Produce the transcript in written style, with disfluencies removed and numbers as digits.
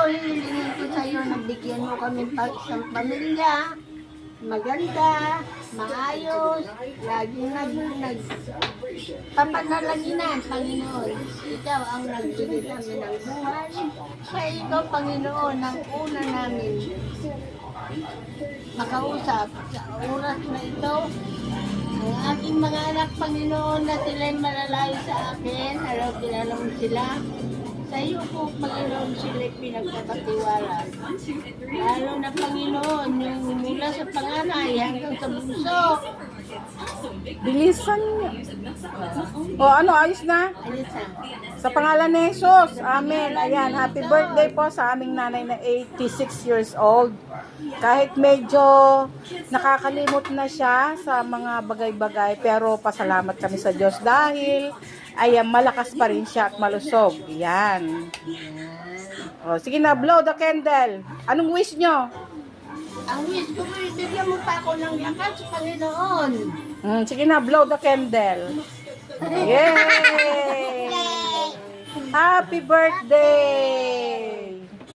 hihilingin ko sa'yo na bigyan mo kami isang pamilya, maganda, maayos, laging papanalaginan, Panginoon. Ikaw ang nagbigay namin ng buhay. Kaya ikaw, Panginoon, ang una namin makausap sa oras na ito. Ang aking mga anak, Panginoon, na sila'y malalayo sa akin, araw kilala mo sila. Sa iyo po, Panginoon, sila'y pinagpapatiwala. Lalo na, Panginoon, yung mula sa panganay hanggang sa bunso. Bilisan niyo. O ano, ayos na? Ayos na. Sa pangalan ni Jesus. Amen. Ayan, happy birthday po sa aming nanay na 86 years old. Kahit medyo nakakalimot na siya sa mga bagay-bagay, pero pasalamat kami sa Diyos dahil ayan, malakas pa rin siya at malusog. Yan. O, sige na, blow the candle. Anong wish nyo? Ang wish ko, bigyan mo pa ako ng lakas, Panginoon. Sige na, blow the candle. Yay! Happy birthday!